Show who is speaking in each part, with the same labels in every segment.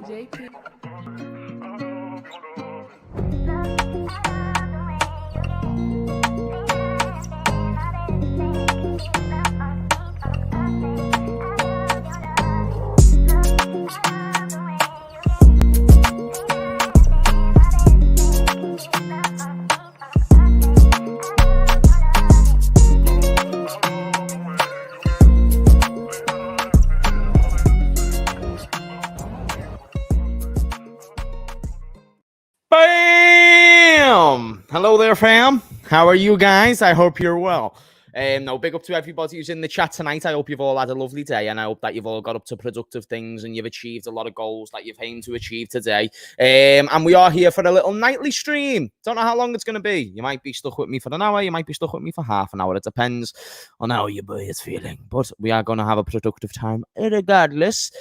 Speaker 1: JP.
Speaker 2: Bam! Hello there, fam. How are you guys? I hope you're well. No, big up to everybody who's in the chat tonight. I hope you've all had a lovely day, and I hope that you've all got up to productive things and you've achieved a lot of goals that you've aimed to achieve today. And we are here for a little nightly stream. Don't know how long it's going to be. You might be stuck with me for an hour. You might be stuck with me for half an hour. It depends on how your boy is feeling. But we are going to have a productive time regardless.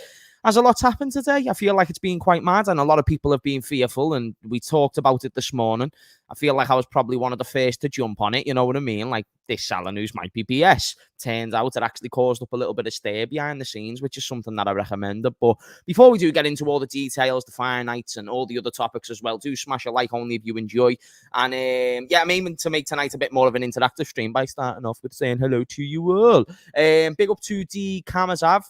Speaker 2: As a lot's happened today, I feel like it's been quite mad, and a lot of people have been fearful, and we talked about it this morning. I feel like I was probably one of the first to jump on it, you know what I mean? Like, this Salah news might be BS. Turns out it actually caused up a little bit of stir behind the scenes, which is something that I recommended. But before we do get into all the details, the finites, and all the other topics as well, do smash a like only if you enjoy. And I'm aiming to make tonight a bit more of an interactive stream by starting off with saying hello to you all. Big up to D Kamazav.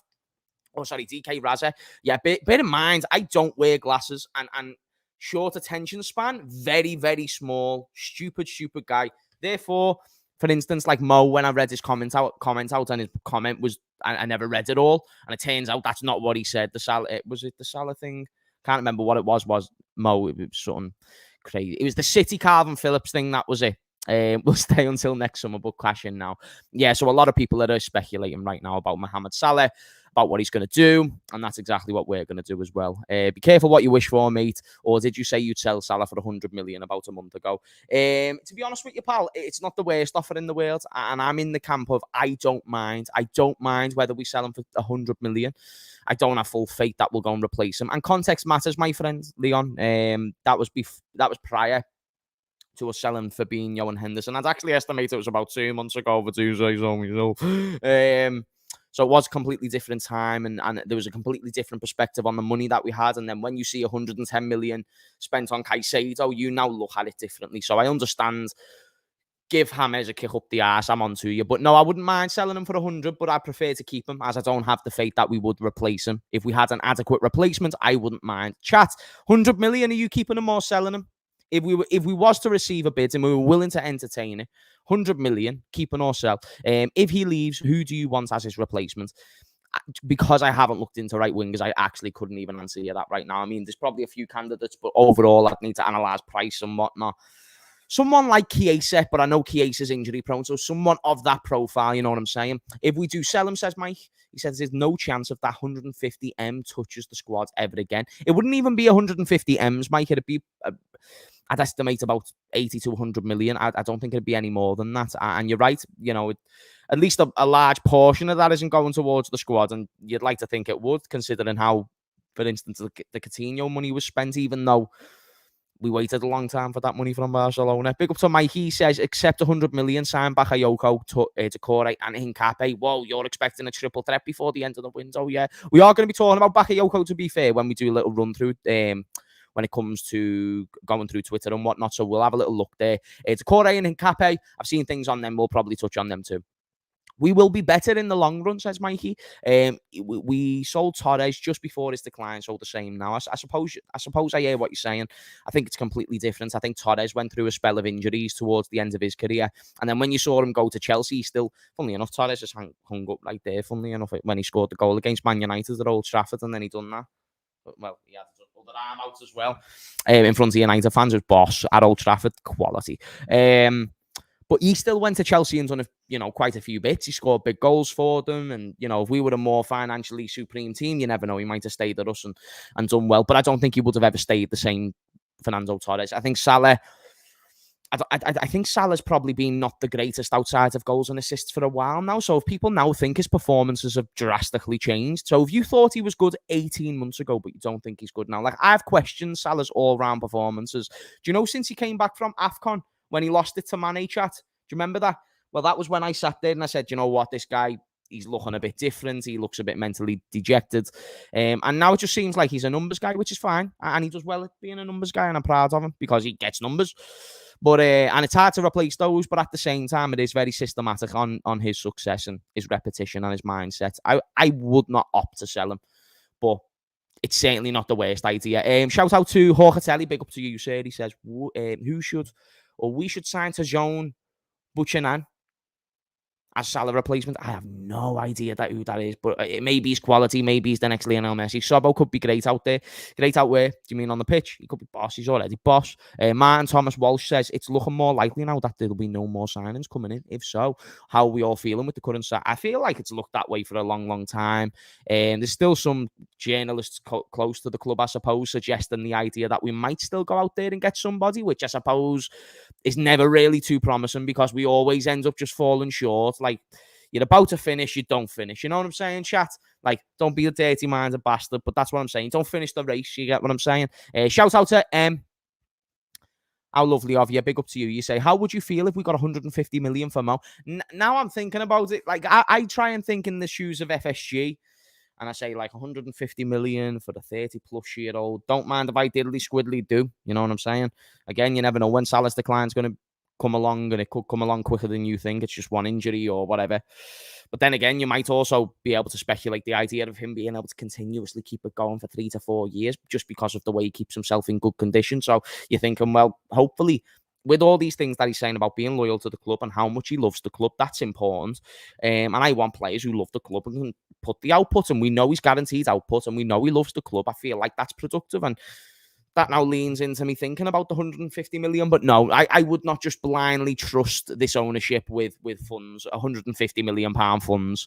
Speaker 2: Oh, sorry, DK Raza. Yeah, bear in mind, I don't wear glasses and short attention span, very, very small, stupid guy. Therefore, for instance, like Mo, when I read his comment out, and his comment was, I never read it all, and it turns out that's not what he said. Was it the Salah thing? Can't remember what it was Mo. It was something crazy. It was the City Calvin Phillips thing. That was it. We'll stay until next summer, but cash in now. Yeah, so a lot of people are speculating right now about Mohamed Salah, about what he's going to do, and that's exactly what we're going to do as well. Be careful what you wish for, mate. Or did you say you'd sell Salah for 100 million about a month ago? To be honest with you, pal, it's not the worst offer in the world, and I'm in the camp of I don't mind. I don't mind whether we sell him for 100 million. I don't have full faith that we'll go and replace him. And context matters, my friend, Leon. That was prior to us selling Fabinho and Henderson. I'd actually estimate it was about 2 months ago for Tuesday. So it was a completely different time, and there was a completely different perspective on the money that we had. And then when you see 110 million spent on Caicedo, you now look at it differently. So I understand. Give Hamez a kick up the arse. I'm on to you. But no, I wouldn't mind selling him for 100, but I prefer to keep him, as I don't have the faith that we would replace him. If we had an adequate replacement, I wouldn't mind. Chat, 100 million, are you keeping him or selling him? If we was to receive a bid and we were willing to entertain it, 100 million, keeping or sell. If he leaves, who do you want as his replacement? Because I haven't looked into right wingers, I actually couldn't even answer you that right now. I mean, there's probably a few candidates, but overall, I'd need to analyse price and whatnot. Someone like Chiesa, but I know Chiesa's injury prone, so someone of that profile, you know what I'm saying? If we do sell him, says Mike, he says there's no chance of that 150M touches the squad ever again. It wouldn't even be 150Ms, Mike. It'd be, I'd estimate about 80 to 100 million. I don't think it'd be any more than that. And you're right, you know, at least a large portion of that isn't going towards the squad, and you'd like to think it would, considering how, for instance, the Coutinho money was spent, even though we waited a long time for that money from Barcelona. Big up to Mike. He says, accept 100 million, sign Bakayoko, Decore, and Hincapié. Whoa, you're expecting a triple threat before the end of the window, yeah. We are going to be talking about Bakayoko, to be fair, when we do a little run through, when it comes to going through Twitter and whatnot. So we'll have a little look there. Decore and Hincapié, I've seen things on them. We'll probably touch on them too. We will be better in the long run, says Mikey. We sold Torres just before his decline, so the same now. I suppose I hear what you're saying. I think it's completely different. I think Torres went through a spell of injuries towards the end of his career, and then when you saw him go to Chelsea, still, funnily enough, Torres just hung up right there, funnily enough, when he scored the goal against Man United at Old Trafford, and then he done that. Well, he had the other arm out as well, in front of United fans, as boss at Old Trafford, quality. But he still went to Chelsea and done, quite a few bits. He scored big goals for them. And, if we were a more financially supreme team, you never know. He might have stayed at us and done well. But I don't think he would have ever stayed the same Fernando Torres. I think Salah, I think Salah's probably been not the greatest outside of goals and assists for a while now. So if people now think his performances have drastically changed. So if you thought he was good 18 months ago, but you don't think he's good now, like I've questioned Salah's all-round performances. Do you know since he came back from AFCON, when he lost it to Mane, chat? Do you remember that? Well, that was when I sat there and I said, you know what, this guy, he's looking a bit different. He looks a bit mentally dejected. And now it just seems like he's a numbers guy, which is fine. And he does well at being a numbers guy, and I'm proud of him because he gets numbers. But and it's hard to replace those, but at the same time, it is very systematic on his success and his repetition and his mindset. I would not opt to sell him, but it's certainly not the worst idea. Shout out to Horkatelli, big up to you, sir. He says, who should, or we should sign to Joan Buchanan as Salah replacement. I have no idea who that is, but maybe he's quality, maybe he's the next Lionel Messi. Sobbo could be great out there. Great out where? Do you mean on the pitch? He could be boss. He's already boss. Martin Thomas Walsh says, it's looking more likely now that there'll be no more signings coming in. If so, how are we all feeling with the current set? I feel like it's looked that way for a long, long time. There's still some journalists close to the club, I suppose, suggesting the idea that we might still go out there and get somebody, which I suppose is never really too promising because we always end up just falling short. Like, you're about to finish, you don't finish. You know what I'm saying, chat? Like, don't be a dirty-minded bastard, but that's what I'm saying. Don't finish the race, you get what I'm saying? Shout out to how lovely of you. Big up to you. You say, how would you feel if we got 150 million for Mo? Now I'm thinking about it. Like, I try and think in the shoes of FSG, and I say, like, 150 million for the 30-plus-year-old. Don't mind if I diddly-squiddly do. You know what I'm saying? Again, you never know when Salah's decline's going to come along, and it could come along quicker than you think. It's just one injury or whatever. But then again, you might also be able to speculate the idea of him being able to continuously keep it going for 3 to 4 years just because of the way he keeps himself in good condition. So you're thinking, well, hopefully, with all these things that he's saying about being loyal to the club and how much he loves the club, that's important. And I want players who love the club and can put the output, and we know he's guaranteed output, and we know he loves the club. I feel like that's productive, and that now leans into me thinking about the 150 million. But no, I would not just blindly trust this ownership with funds, 150 million pound funds,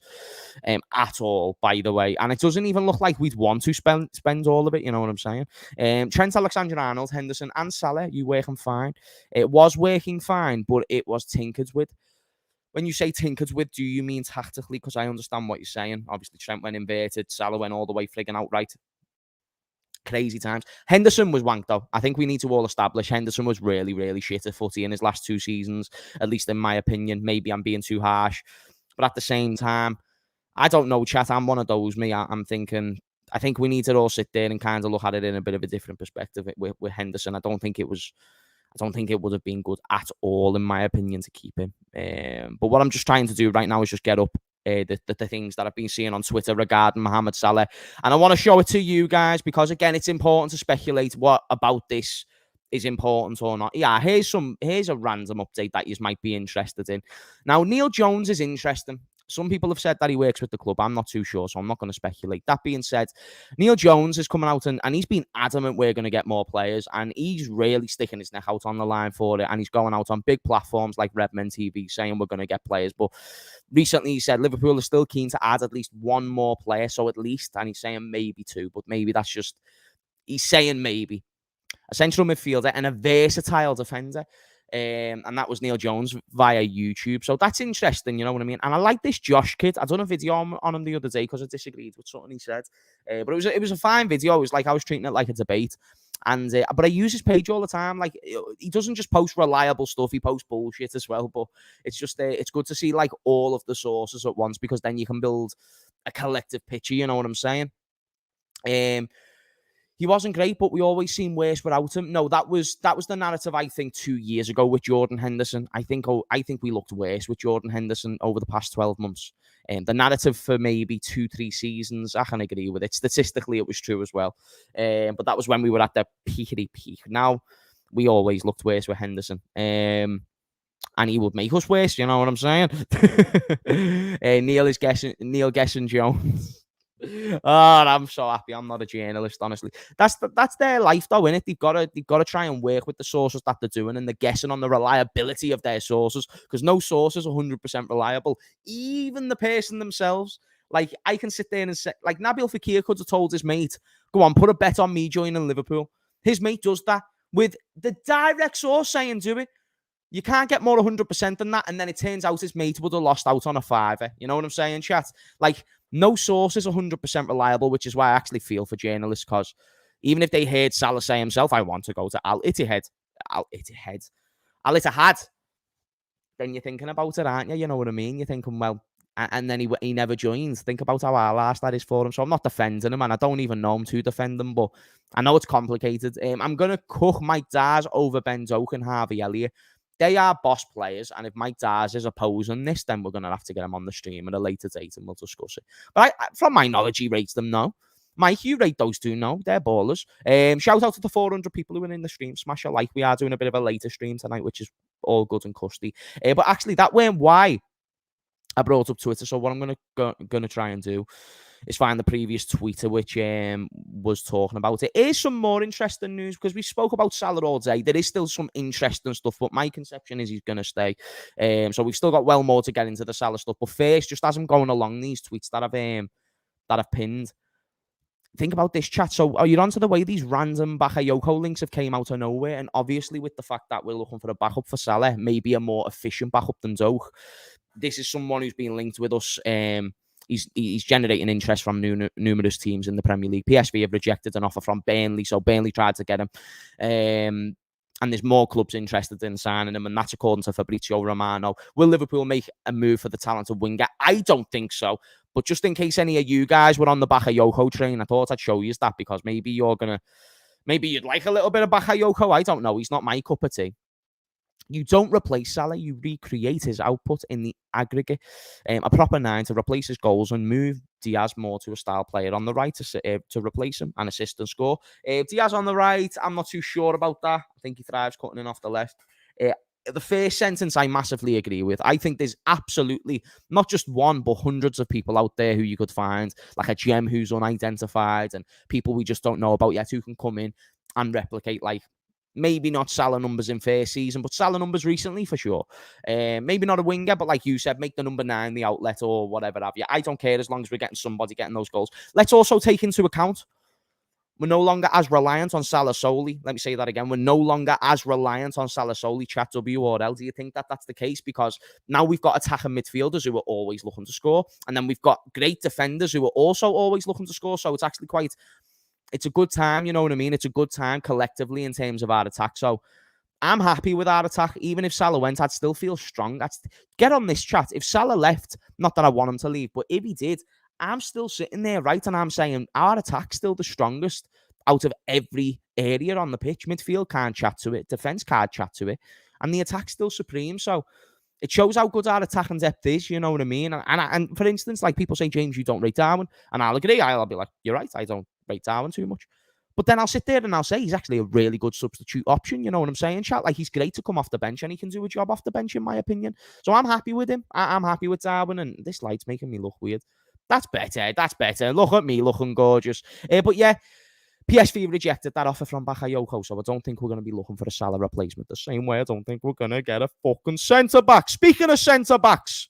Speaker 2: at all, by the way. And it doesn't even look like we'd want to spend all of it, you know what I'm saying? Trent Alexander-Arnold, Henderson and Salah, you working fine. It was working fine, but it was tinkered with. When you say tinkered with, do you mean tactically? Because I understand what you're saying. Obviously, Trent went inverted, Salah went all the way frigging outright. Crazy times. Henderson was wank, though. I think we need to all establish Henderson was really, really shit at footy in his last 2 seasons, at least in my opinion. Maybe I'm being too harsh. But at the same time, I don't know, chat. I'm one of those, me. I'm thinking, I think we need to all sit there and kind of look at it in a bit of a different perspective with Henderson. I don't think it would have been good at all, in my opinion, to keep him. But what I'm just trying to do right now is just get up the things that I've been seeing on Twitter regarding Mohamed Salah. And I want to show it to you guys because, again, it's important to speculate what about this is important or not. Yeah, here's a random update that you might be interested in. Now, Neil Jones is interesting. Some people have said that he works with the club. I'm not too sure, so I'm not going to speculate. That being said, Neil Jones is coming out and he's been adamant we're going to get more players, and he's really sticking his neck out on the line for it, and he's going out on big platforms like Redmen TV saying we're going to get players. But recently he said Liverpool is still keen to add at least one more player, so at least, and he's saying maybe 2, but maybe that's just, he's saying maybe. A central midfielder and a versatile defender. And that was Neil Jones via YouTube. So that's interesting, you know what I mean? And I like this Josh kid. I done a video on him the other day because I disagreed with something he said. But it was a fine video. It was like I was treating it like a debate. And but I use his page all the time. Like, he doesn't just post reliable stuff, he posts bullshit as well. But it's just it's good to see like all of the sources at once, because then you can build a collective picture, you know what I'm saying? He wasn't great, but we always seem worse without him. No, that was the narrative, I think, 2 years ago with Jordan Henderson. I think we looked worse with Jordan Henderson over the past 12 months. The narrative for maybe 2-3 seasons, I can agree with it. Statistically, it was true as well. But that was when we were at the peakity peak. Now, we always looked worse with Henderson. And he would make us worse, you know what I'm saying? Neil guessing Jones. Oh, I'm so happy I'm not a journalist, honestly. That's their life, though, innit? They've got to try and work with the sources that they're doing, and they're guessing on the reliability of their sources, because no source is 100% reliable. Even the person themselves. Like, I can sit there and say, like, Nabil Fekir could have told his mate, go on, put a bet on me joining Liverpool. His mate does that with the direct source saying do it. You can't get more 100% than that, and then it turns out his mate would have lost out on a fiver. You know what I'm saying, chat? Like, no source is 100% reliable, which is why I actually feel for journalists, because even if they heard Salah say himself, I want to go to Al Ittihad, then you're thinking about it, aren't you? You know what I mean? You're thinking, well, and then he never joins. Think about how our last that is for him. So I'm not defending him, and I don't even know him to defend him, but I know it's complicated. I'm going to cook Mike Dars over Ben Doak and Harvey Elliott. They are boss players, and if Mike Dars is opposing this, then we're going to have to get him on the stream at a later date, and we'll discuss it. But from my knowledge, he rates them, no. Mike, you rate those two, no? They're ballers. Shout out to the 400 people who are in the stream. Smash a like. We are doing a bit of a later stream tonight, which is all good and custy. But actually, that weren't why I brought up Twitter. So what I'm gonna try and do is find the previous tweeter which was talking about it. Here's some more interesting news, because we spoke about Salah all day. There is still some interesting stuff, but my conception is he's gonna stay. So we've still got well more to get into the Salah stuff. But first, just as I'm going along these tweets that I've pinned, think about this, chat. So are you onto the way these random Bakayoko links have came out of nowhere? And obviously with the fact that we're looking for a backup for Salah, maybe a more efficient backup than Doak. This is someone who's been linked with us. He's generating interest from numerous teams in the Premier League. PSV have rejected an offer from Burnley, so Burnley tried to get him. And there's more clubs interested in signing him, and that's according to Fabrizio Romano. Will Liverpool make a move for the talented winger? I don't think so. But just in case any of you guys were on the Bakayoko train, I thought I'd show you that, because maybe you'd like a little bit of Bakayoko. I don't know. He's not my cup of tea. You don't replace Salah, you recreate his output in the aggregate. A proper 9 to replace his goals, and move Diaz more to a style player on the right to replace him and assist and score. Diaz on the right, I'm not too sure about that. I think he thrives cutting in off the left. The first sentence I massively agree with. I think there's absolutely not just one, but hundreds of people out there who you could find, like a gem who's unidentified, and people we just don't know about yet who can come in and replicate, like, maybe not Salah numbers in first season, but Salah numbers recently for sure. Maybe not a winger, but like you said, make the number 9 the outlet or whatever have you. I don't care as long as we're getting somebody getting those goals. Let's also take into account we're no longer as reliant on Salah solely. Let me say that again. We're no longer as reliant on Salah solely. Chat WRL. Do you think that that's the case? Because now we've got attacking midfielders who are always looking to score, and then we've got great defenders who are also always looking to score. So it's actually it's a good time, you know what I mean? It's a good time collectively in terms of our attack. So I'm happy with our attack. Even if Salah went, I'd still feel strong. Get on this, chat. If Salah left, not that I want him to leave, but if he did, I'm still sitting there, right? And I'm saying our attack's still the strongest out of every area on the pitch. Midfield can't chat to it. Defence can't chat to it. And the attack's still supreme. So it shows how good our attack and depth is, you know what I mean? And for instance, like people say, James, you don't rate Darwin. And I'll agree. I'll be like, you're right. I don't rate Darwin too much. But then I'll sit there and I'll say he's actually a really good substitute option. You know what I'm saying, chat? Like, he's great to come off the bench, and he can do a job off the bench, in my opinion. So I'm happy with him. I'm happy with Darwin, and this light's making me look weird. That's better. That's better. Look at me looking gorgeous. But yeah, PSV rejected that offer from Bakayoko, so I don't think we're going to be looking for a Salah replacement the same way I don't think we're going to get a fucking centre-back. Speaking of centre-backs,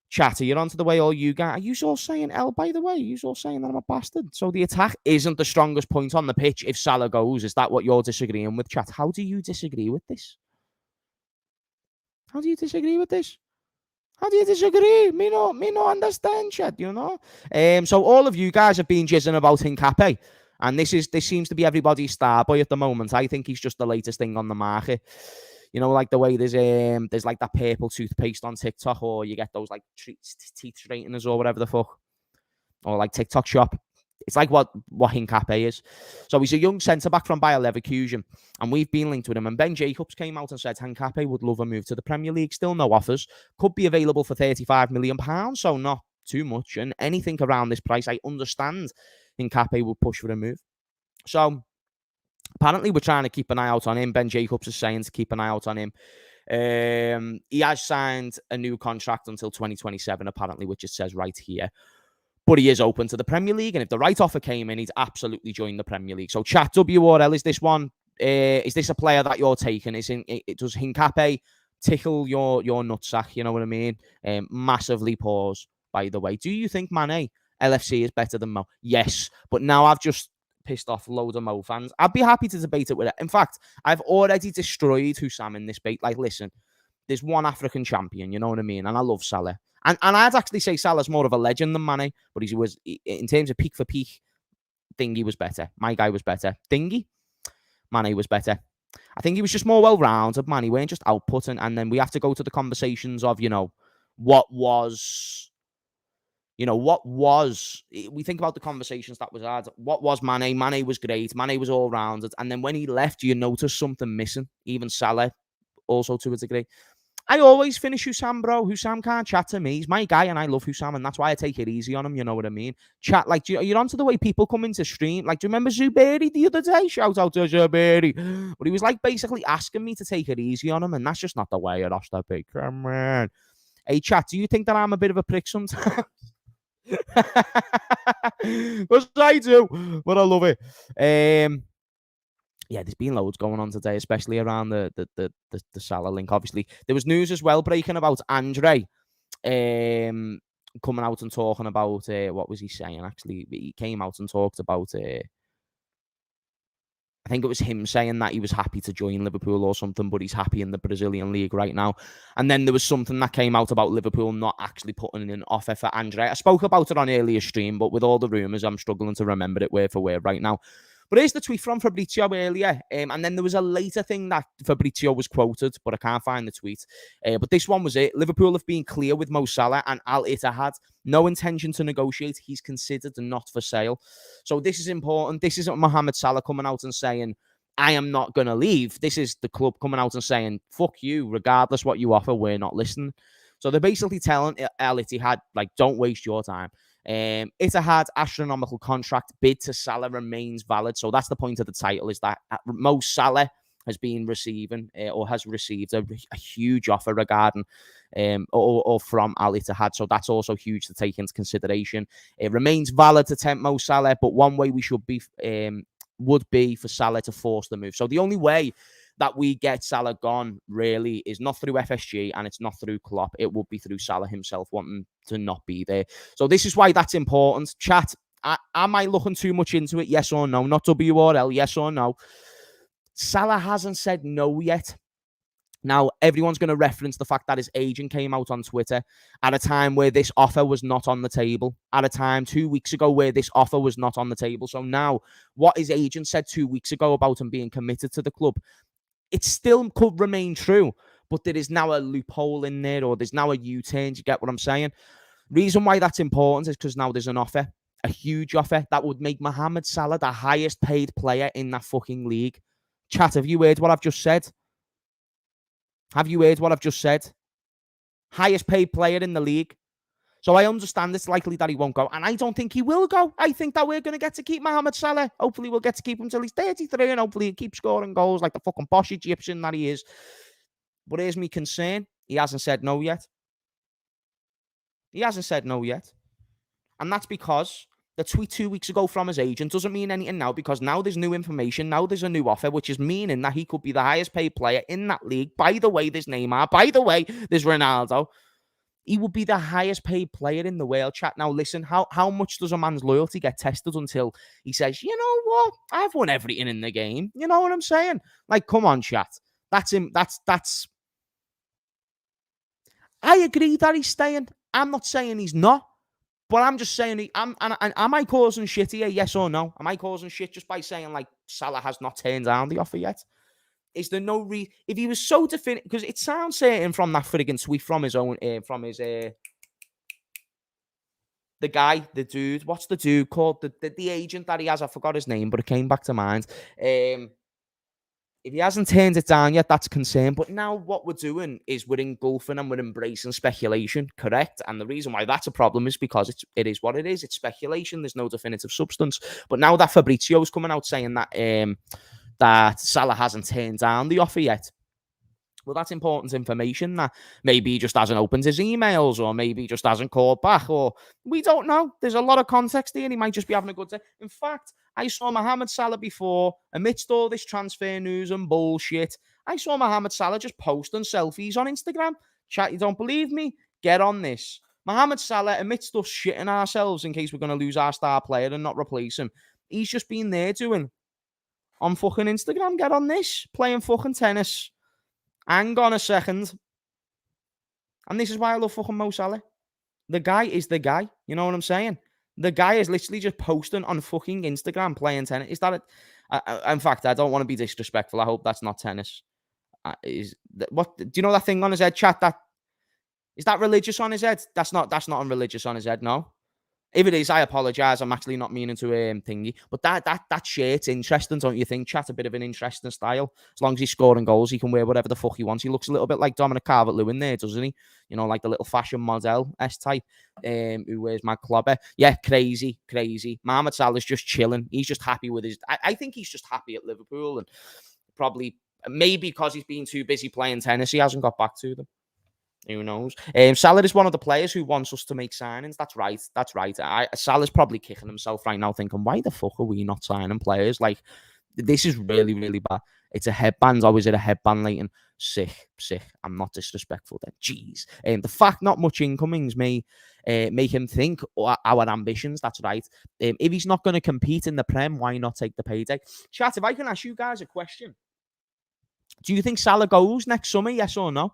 Speaker 2: Chatter, you're onto the way all you guys... Are you all saying, L, by the way? Are you all saying that I'm a bastard? So the attack isn't the strongest point on the pitch if Salah goes. Is that what you're disagreeing with, chat? How do you disagree with this? How do you disagree with this? How do you disagree? Me no understand, chat, you know? So all of you guys have been jizzing about Hincapié, and this seems to be everybody's star boy at the moment. I think he's just the latest thing on the market. You know, like the way there's like that purple toothpaste on TikTok, or you get those like teeth straighteners or whatever the fuck, or like TikTok shop. It's like what Hincapié is. So he's a young centre-back from Bayer Leverkusen, and we've been linked with him. And Ben Jacobs came out and said Hincapié would love a move to the Premier League. Still no offers. Could be available for £35 million, so not too much. And anything around this price, I understand Hincapié would push for a move. So apparently we're trying to keep an eye out on him. Ben Jacobs is saying to keep an eye out on him. He has signed a new contract until 2027, apparently, which it says right here. But he is open to the Premier League, and if the right offer came in, he'd absolutely join the Premier League. So, chat WRL, is this one? Is this a player that you're taking? Does Hincapié tickle your nutsack? You know what I mean? Massively pause. By the way, do you think Mane LFC is better than Mo? Yes, but now I've just pissed off loads of Mo fans. I'd be happy to debate it with it. In fact, I've already destroyed Hussam in this debate. Like, listen, there's one African champion. You know what I mean? And I love Salah. And I'd actually say Salah's more of a legend than Mane, but he was, in terms of peak for peak, Thingy was better. My guy was better. Mane was better. I think he was just more well-rounded, man. He weren't just output, and then we have to go to the conversations of, you know, what was, we think about the conversations that was had. What was Mane? Mane was great. Mane was all rounded. And then when he left, you notice something missing. Even Salah, also to a degree. I always finish Hussam, bro. Hussam can't chat to me. He's my guy, and I love Hussam, and that's why I take it easy on him. You know what I mean? Chat, like, you're onto the way people come into stream. Like, do you remember Zuberi the other day? Shout out to Zuberi. But he was, like, basically asking me to take it easy on him, and that's just not the way it has to be. Come on. Hey, chat, do you think that I'm a bit of a prick sometimes? Because I do, but I love it. Yeah, there's been loads going on today, especially around the Salah link. Obviously, there was news as well breaking about Andre, coming out and talking about what was he saying? Actually, he came out and talked about. I think it was him saying that he was happy to join Liverpool or something, but he's happy in the Brazilian league right now. And then there was something that came out about Liverpool not actually putting in an offer for Andre. I spoke about it on earlier stream, but with all the rumours, I'm struggling to remember it word for word right now. But here's the tweet from Fabrizio earlier. And then there was a later thing that Fabrizio was quoted, but I can't find the tweet. But this one was it. Liverpool have been clear with Mo Salah and Al Ittihad. No intention to negotiate. He's considered not for sale. So this is important. This isn't Mohamed Salah coming out and saying, I am not going to leave. This is the club coming out and saying, fuck you, regardless what you offer, we're not listening. So they're basically telling Al Ittihad, like, don't waste your time. Ittihad's astronomical contract bid to Salah remains valid. So that's the point of the title, is that Mo Salah has been receiving or has received a huge offer regarding or from Al Ittihad. So that's also huge to take into consideration. It remains valid to tempt Mo Salah, but one way we should be would be for Salah to force the move. So the only way that we get Salah gone really is not through FSG and it's not through Klopp. It would be through Salah himself wanting to not be there. So this is why that's important. Chat, am I looking too much into it? Yes or no? Not WRL, yes or no? Salah hasn't said no yet. Now, everyone's going to reference the fact that his agent came out on Twitter at a time where this offer was not on the table. At a time 2 weeks ago where this offer was not on the table. So now, what his agent said 2 weeks ago about him being committed to the club, it still could remain true. But there is now a loophole in there, or there's now a U-turn. Do you get what I'm saying? Reason why that's important is because now there's an offer. A huge offer that would make Mohamed Salah the highest paid player in that fucking league. Chat, have you heard what I've just said? Have you heard what I've just said? Highest paid player in the league. So I understand it's likely that he won't go. And I don't think he will go. I think that we're going to get to keep Mohamed Salah. Hopefully we'll get to keep him until he's 33 and hopefully he'll keep scoring goals like the fucking posh Egyptian that he is. But here's my concern. He hasn't said no yet. He hasn't said no yet. And that's because the tweet 2 weeks ago from his agent doesn't mean anything now, because now there's new information. Now there's a new offer, which is meaning that he could be the highest paid player in that league. By the way, there's Neymar. By the way, there's Ronaldo. He would be the highest paid player in the world. Chat, now listen, how much does a man's loyalty get tested until he says, you know what? I've won everything in the game. You know what I'm saying? Like, come on, chat. That's him. That's. I agree that he's staying. I'm not saying he's not. But I'm just saying, am I causing shit here? Yes or no? Am I causing shit just by saying, like, Salah has not turned down the offer yet? Is there no if he was so definitive, because it sounds certain from that friggin' tweet from his own, the guy, the dude, what's the dude called? The agent that he has, I forgot his name, but it came back to mind. If he hasn't turned it down yet, that's a concern. But now what we're doing is we're engulfing and we're embracing speculation, correct? And the reason why that's a problem is because it is what it is. It's speculation. There's no definitive substance. But now that Fabrizio is coming out saying that that Salah hasn't turned down the offer yet, well, that's important information that maybe he just hasn't opened his emails, or maybe he just hasn't called back, or we don't know. There's a lot of context here, and he might just be having a good day. In fact, I saw Mohamed Salah before, amidst all this transfer news and bullshit, I saw Mohamed Salah just posting selfies on Instagram. Chat, you don't believe me? Get on this. Mohamed Salah, amidst us shitting ourselves in case we're going to lose our star player and not replace him, he's just been there doing on fucking Instagram. Get on this. Playing fucking tennis. Hang on a second. And this is why I love fucking Mo Salah. The guy is the guy. You know what I'm saying? The guy is literally just posting on fucking Instagram playing tennis. Is that it? In fact, I don't want to be disrespectful. I hope that's not tennis. What do you know that thing on his head, chat? Is that religious on his head? That's not unreligious on his head, no. If it is, I apologise. I'm actually not meaning to thingy. But that shirt's interesting, don't you think? Chat a bit of an interesting style. As long as he's scoring goals, he can wear whatever the fuck he wants. He looks a little bit like Dominic Calvert-Lewin there, doesn't he? You know, like the little fashion model S-type who wears my clobber. Yeah, crazy. Mohamed Salah's just chilling. He's just happy with his... I think he's just happy at Liverpool, and probably, maybe because he's been too busy playing tennis, he hasn't got back to them. Who knows? Salah is one of the players who wants us to make signings. That's right. Salah's probably kicking himself right now, thinking, why the fuck are we not signing players? Like, this is really, really bad. It's a headband. Oh, is it a headband, Leighton? Sick. I'm not disrespectful then. Jeez. The fact not much incomings may make him think our ambitions. That's right. If he's not going to compete in the Prem, why not take the payday? Chat, if I can ask you guys a question. Do you think Salah goes next summer, yes or no?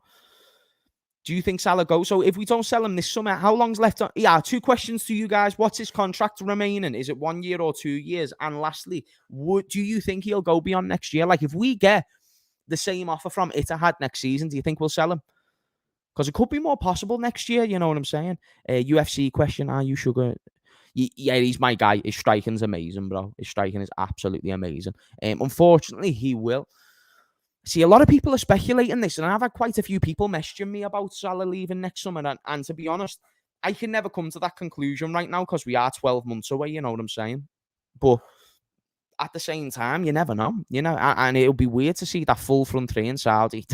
Speaker 2: Do you think Salah goes? So if we don't sell him this summer, how long's left? Yeah, 2 questions to you guys. What's his contract remaining? Is it 1 year or 2 years? And lastly, do you think he'll go beyond next year? Like, if we get the same offer from Etihad next season, do you think we'll sell him? Because it could be more possible next year, you know what I'm saying? UFC question, are you sugar? Yeah, he's my guy. His striking's amazing, bro. His striking is absolutely amazing. Unfortunately, he will. See, a lot of people are speculating this, and I've had quite a few people messaging me about Salah leaving next summer. And to be honest, I can never come to that conclusion right now because we are 12 months away, you know what I'm saying? But at the same time, you never know, you know, and it'll be weird to see that full front three in Saudi.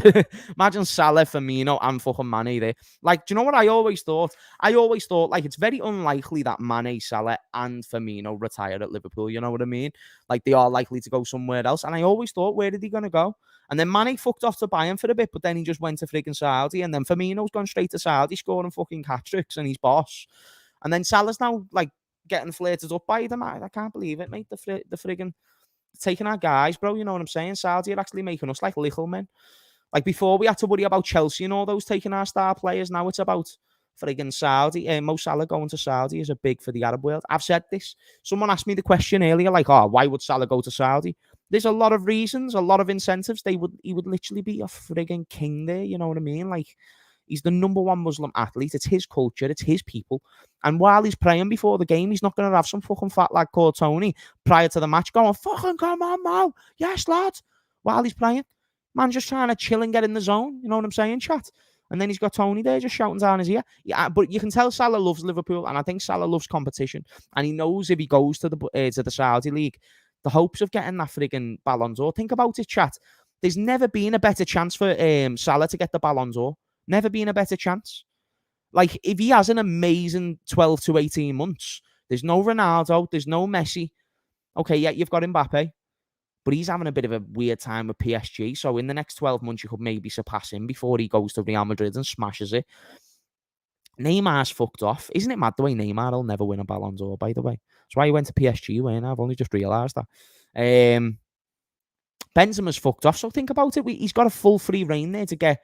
Speaker 2: Imagine Salah, Firmino, and fucking Mane there. Like, do you know what I always thought? I always thought, like, it's very unlikely that Mane, Salah, and Firmino retire at Liverpool, you know what I mean? Like, they are likely to go somewhere else. And I always thought, where did he going to go? And then Mane fucked off to Bayern for a bit, but then he just went to friggin' Saudi. And then Firmino's gone straight to Saudi, scoring fucking hat-tricks, and he's boss. And then Salah's now, like, getting flirted up by them. I can't believe it, mate. The friggin' taking our guys, bro. You know what I'm saying? Saudi are actually making us like little men. Like, before we had to worry about Chelsea and all those taking our star players. Now it's about friggin' Saudi. Mo Salah going to Saudi is a big for the Arab world. I've said this. Someone asked me the question earlier, like, oh, why would Salah go to Saudi? There's a lot of reasons, a lot of incentives. He would literally be a friggin' king there. You know what I mean? Like, he's the number one Muslim athlete. It's his culture. It's his people. And while he's praying before the game, he's not going to have some fucking fat lad called Tony prior to the match going, fucking come on, Mo. Yes, lad. While he's playing. Man's just trying to chill and get in the zone. You know what I'm saying, chat? And then he's got Tony there just shouting down his ear. Yeah, but you can tell Salah loves Liverpool, and I think Salah loves competition. And he knows if he goes to the Saudi League, the hopes of getting that friggin' Ballon d'Or. Think about it, chat. There's never been a better chance for Salah to get the Ballon d'Or. Never been a better chance. Like, if he has an amazing 12 to 18 months, there's no Ronaldo, there's no Messi. Okay, yeah, you've got Mbappe, but he's having a bit of a weird time with PSG. So in the next 12 months, you could maybe surpass him before he goes to Real Madrid and smashes it. Neymar's fucked off. Isn't it mad the way Neymar will never win a Ballon d'Or, by the way? That's why he went to PSG, Wayne. I've only just realised that. Benzema's fucked off. So think about it. He's got a full free reign there to get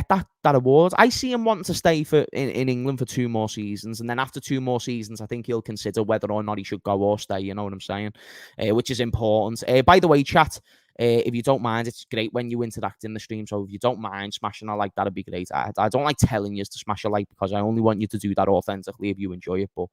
Speaker 2: that award. I see him wanting to stay in England for 2 more seasons, and then after 2 more seasons, I think he'll consider whether or not he should go or stay. You know what I'm saying? Which is important. By the way, chat, if you don't mind, it's great when you interact in the stream. So if you don't mind smashing a like, that'd be great. I don't like telling you to smash a like because I only want you to do that authentically if you enjoy it. But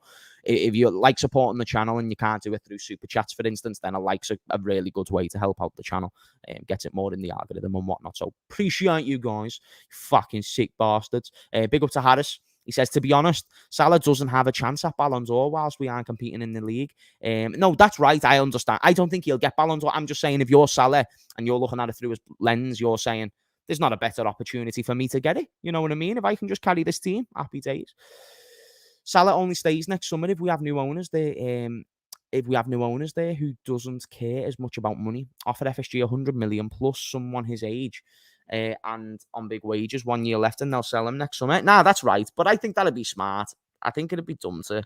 Speaker 2: if you like supporting the channel and you can't do it through super chats, for instance, then a like's a really good way to help out the channel and get it more in the algorithm and whatnot. So appreciate you guys, you fucking sick bastards. Big up to Harris. He says, to be honest, Salah doesn't have a chance at Ballon d'Or whilst we aren't competing in the league. No, that's right. I understand. I don't think he'll get Ballon d'Or. I'm just saying, if you're Salah and you're looking at it through his lens, you're saying, there's not a better opportunity for me to get it. You know what I mean? If I can just carry this team, happy days. Salah only stays next summer if we have new owners there. Who doesn't care as much about money. Offer FSG 100 million plus someone his age. And on big wages, 1 year left, and they'll sell him next summer. Nah, that's right. But I think that'd be smart. I think it'd be dumb to...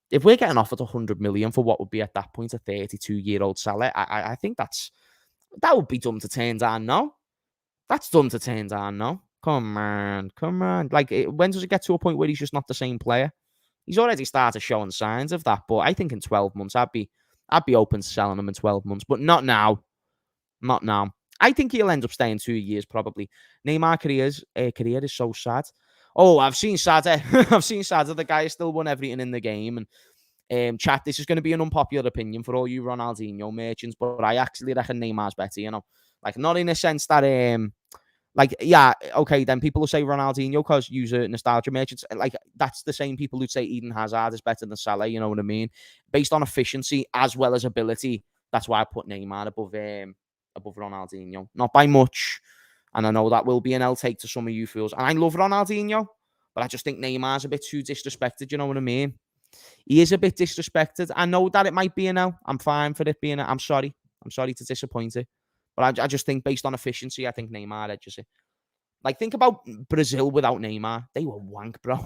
Speaker 2: If we're getting offered 100 million for what would be at that point a 32-year-old Salah, I think that would be dumb to turn down, no? That's dumb to turn down, no? Come on. Like, when does it get to a point where he's just not the same player? He's already started showing signs of that, but I think in 12 months, I'd be open to selling him in 12 months, but not now. Not now. I think he'll end up staying 2 years, probably. Neymar's career is so sad. Oh, I've seen Saga. I've seen Saga. The guy still won everything in the game. And chat, this is going to be an unpopular opinion for all you Ronaldinho merchants, but I actually reckon Neymar's better. You know, like not in a sense that like, yeah, okay, then people will say Ronaldinho because use a nostalgia merchants. Like, that's the same people who'd say Eden Hazard is better than Salah, you know what I mean? Based on efficiency as well as ability, that's why I put Neymar above Ronaldinho. Not by much. And I know that will be an L take to some of you fools. And I love Ronaldinho, but I just think Neymar's a bit too disrespected, you know what I mean? He is a bit disrespected. I know that it might be an L. I'm fine for it being a... I'm sorry. I'm sorry to disappoint you. But I just think based on efficiency, I think Neymar edges it. Like, think about Brazil without Neymar. They were wank, bro.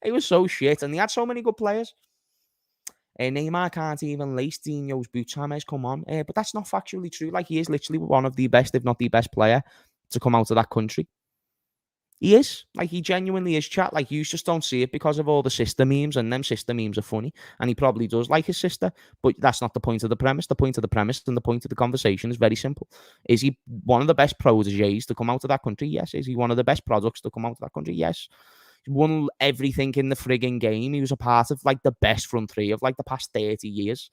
Speaker 2: They were so shit. And they had so many good players. Neymar can't even lace Dino's boots. Hamez, come on. But that's not factually true. Like, he is literally one of the best, if not the best player to come out of that country. He is. Like, he genuinely is, chat. Like, you just don't see it because of all the sister memes, and them sister memes are funny. And he probably does like his sister, but that's not the point of the premise. The point of the premise and the point of the conversation is very simple. Is he one of the best proteges to come out of that country? Yes. Is he one of the best products to come out of that country? Yes. He won everything in the frigging game. He was a part of, like, the best front three of, like, the past 30 years.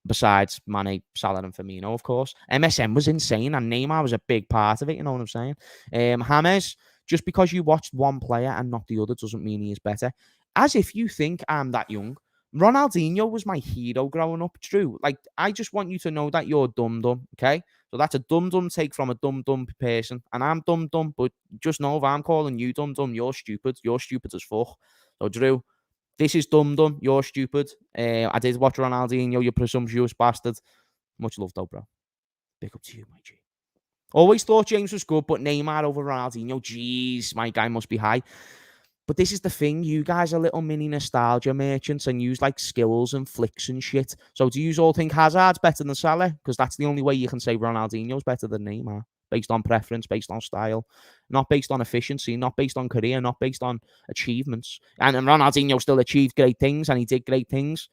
Speaker 2: Besides Mane, Salah and Firmino, of course. MSN was insane, and Neymar was a big part of it, you know what I'm saying? Hamez, just because you watched one player and not the other doesn't mean he is better. As if you think I'm that young. Ronaldinho was my hero growing up, Drew. Like, I just want you to know that you're dumb, okay? So that's a dumb take from a dumb person. And I'm dumb, but just know if I'm calling you dumb, you're stupid. You're stupid as fuck. So, Drew, this is dumb. You're stupid. I did watch Ronaldinho, you presumptuous bastard. Much love, though, bro. Big up to you, my G. Always thought James was good, but Neymar over Ronaldinho, jeez, my guy must be high. But this is the thing, you guys are little mini nostalgia merchants and use like skills and flicks and shit. So do you all think Hazard's better than Salah? Because that's the only way you can say Ronaldinho's better than Neymar. Based on preference, based on style, not based on efficiency, not based on career, not based on achievements. And Ronaldinho still achieved great things, and he did great things.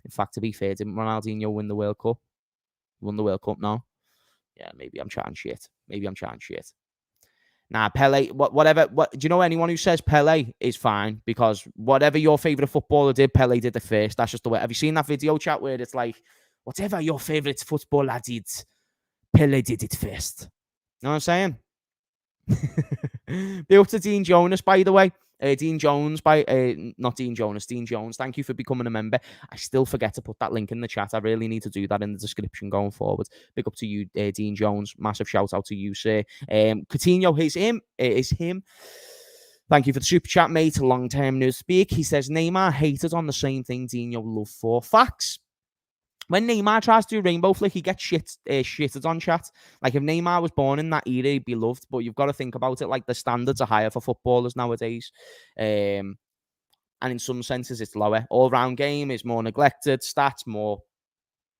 Speaker 2: In fact, to be fair, didn't Ronaldinho win the World Cup? He won the World Cup now. Yeah, maybe I'm chatting shit. Nah, Pele, whatever. Do you know anyone who says Pele is fine? Because whatever your favourite footballer did, Pele did it first. That's just the way. Have you seen that video chat where it's like, whatever your favourite footballer did, Pele did it first? You know what I'm saying? Be up to Dean Jonas, by the way. Dean Jones, not Dean Jonas, Dean Jones. Thank you for becoming a member. I still forget to put that link in the chat. I really need to do that in the description going forward. Big up to you, Dean Jones. Massive shout out to you, sir. Coutinho is him. Thank you for the super chat, mate. Long term news speak. He says Neymar hated on the same thing Dino loved for. Facts. When Neymar tries to do rainbow flick, he gets shitted on, chat. Like, if Neymar was born in that era, he'd be loved. But you've got to think about it. Like, the standards are higher for footballers nowadays. And in some senses, it's lower. All-round game is more neglected. Stats more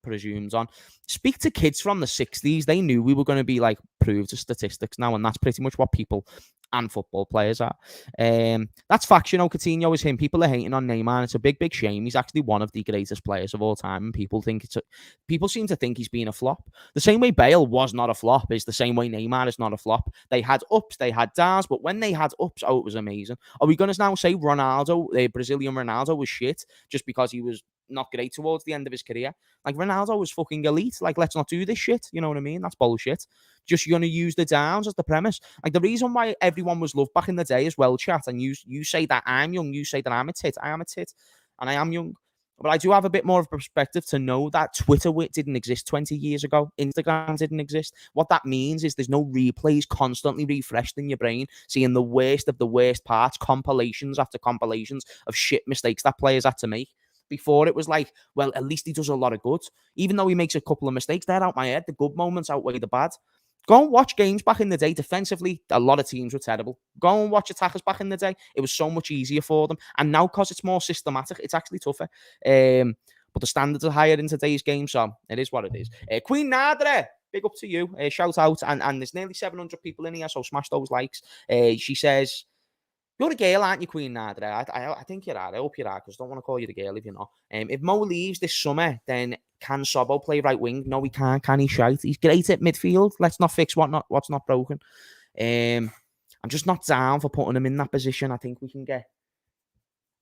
Speaker 2: presumed on. Speak to kids from the 60s. They knew we were going to be, like, proved to statistics now. And that's pretty much what people and football players are. That's facts, you know. Coutinho is him. People are hating on Neymar, and it's a big shame. He's actually one of the greatest players of all time, and people seem to think he's been a flop. The same way Bale was not a flop is the same way Neymar is not a flop. They had ups, they had downs, but when they had ups, oh, it was amazing. Are we going to now say Ronaldo, the Brazilian Ronaldo, was shit just because he was not great towards the end of his career? Like, Ronaldo was fucking elite. Like, let's not do this shit. You know what I mean? That's bullshit. Just you're going to use the downs as the premise. Like, the reason why everyone was loved back in the day as well, chat, and you say that I'm young, you say that I'm a tit. I am a tit, and I am young. But I do have a bit more of a perspective to know that Twitter didn't exist 20 years ago. Instagram didn't exist. What that means is there's no replays constantly refreshed in your brain, seeing the worst of the worst parts, compilations after compilations of shit mistakes that players had to make. Before, it was like, well, at least he does a lot of good. Even though he makes a couple of mistakes, they're out my head. The good moments outweigh the bad. Go and watch games back in the day. Defensively, a lot of teams were terrible. Go and watch attackers back in the day. It was so much easier for them. And now, because it's more systematic, it's actually tougher. But the standards are higher in today's game, so it is what it is. Queen Nadra, big up to you. Shout out. And there's nearly 700 people in here, so smash those likes. She says, you're a girl, aren't you, Queen Nadra? I think you are. I hope you are, because I don't want to call you the girl if you're not. If Mo leaves this summer, then can Sobbo play right wing? No, he can't. Can he? Shite. He's great at midfield. Let's not fix what's not broken. I'm just not down for putting him in that position. I think we can get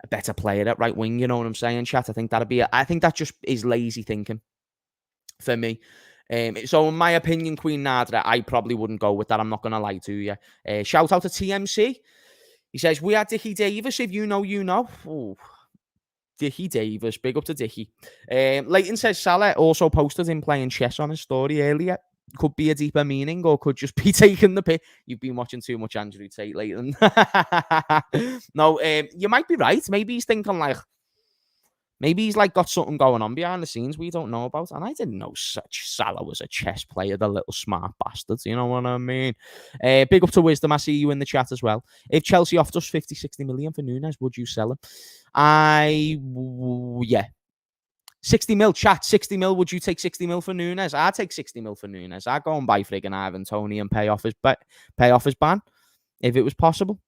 Speaker 2: a better player at right wing. You know what I'm saying, chat? I think I think that just is lazy thinking for me. So in my opinion, Queen Nardra, I probably wouldn't go with that. I'm not going to lie to you. Shout out to TMC. He says, we are Dickie Davis. If you know, you know. Ooh. Dickie Davis. Big up to Dickie. Leighton says, Salah also posted him playing chess on his story earlier. Could be a deeper meaning or could just be taking the piss. You've been watching too much Andrew Tate, Leighton. No, you might be right. Maybe he's thinking like, maybe he's like got something going on behind the scenes we don't know about. And I didn't know such Salah was a chess player, the little smart bastards. You know what I mean? Big up to Wisdom. I see you in the chat as well. If Chelsea offered us 50, 60 million for Nunez, would you sell him? Yeah. 60 mil, chat. 60 mil. Would you take 60 mil for Nunez? I'd take 60 mil for Nunez. I'd go and buy friggin' Ivan Toney and pay off his ban if it was possible.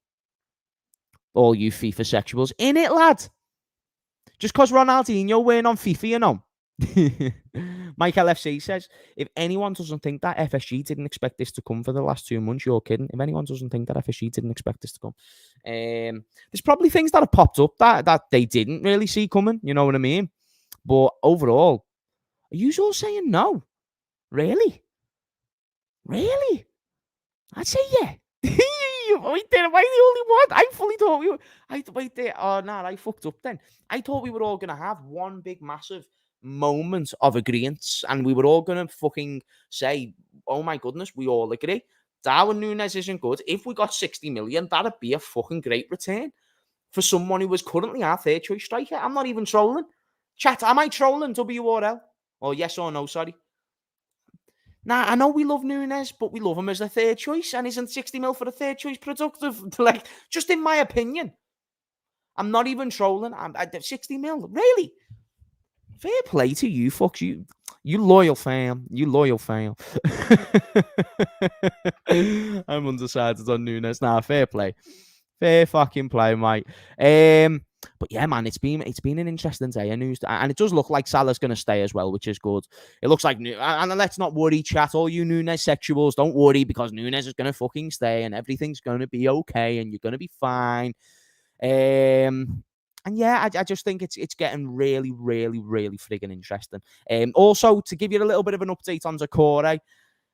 Speaker 2: All you FIFA sexuals. In it, lad. Just because Ronaldinho weren't on FIFA, you know. Mike LFC says, if anyone doesn't think that FSG didn't expect this to come for the last 2 months, you're kidding. If anyone doesn't think that FSG didn't expect this to come, there's probably things that have popped up that they didn't really see coming. You know what I mean? But overall, are you all saying no? Really? Really? I'd say yeah. Wait there, am I the only one? I fully thought we were. Wait there. Oh, no, I fucked up then. I thought we were all going to have one big, massive moment of agreement, and we were all going to fucking say, oh my goodness, we all agree. Darwin Nunez isn't good. If we got 60 million, that'd be a fucking great return for someone who was currently our third choice striker. I'm not even trolling. Chat, am I trolling WRL? Or yes or no, sorry. Nah, I know we love Nunez, but we love him as a third choice, and isn't 60 mil for a third choice productive? Like, just in my opinion. I'm not even trolling. I'm 60 mil. Really? Fair play to you, fucks. You loyal fam. You loyal fam. I'm undecided on Nunez. Nah, fair play. Fair fucking play, mate. But yeah, man, it's been an interesting day of news, and it does look like Salah's going to stay as well, which is good. It looks like, and let's not worry, chat. All you Nunez sexuals, don't worry, because Nunez is going to fucking stay, and everything's going to be okay, and you're going to be fine. And yeah, I just think it's getting really, really, really friggin' interesting. Also, to give you a little bit of an update on Decore,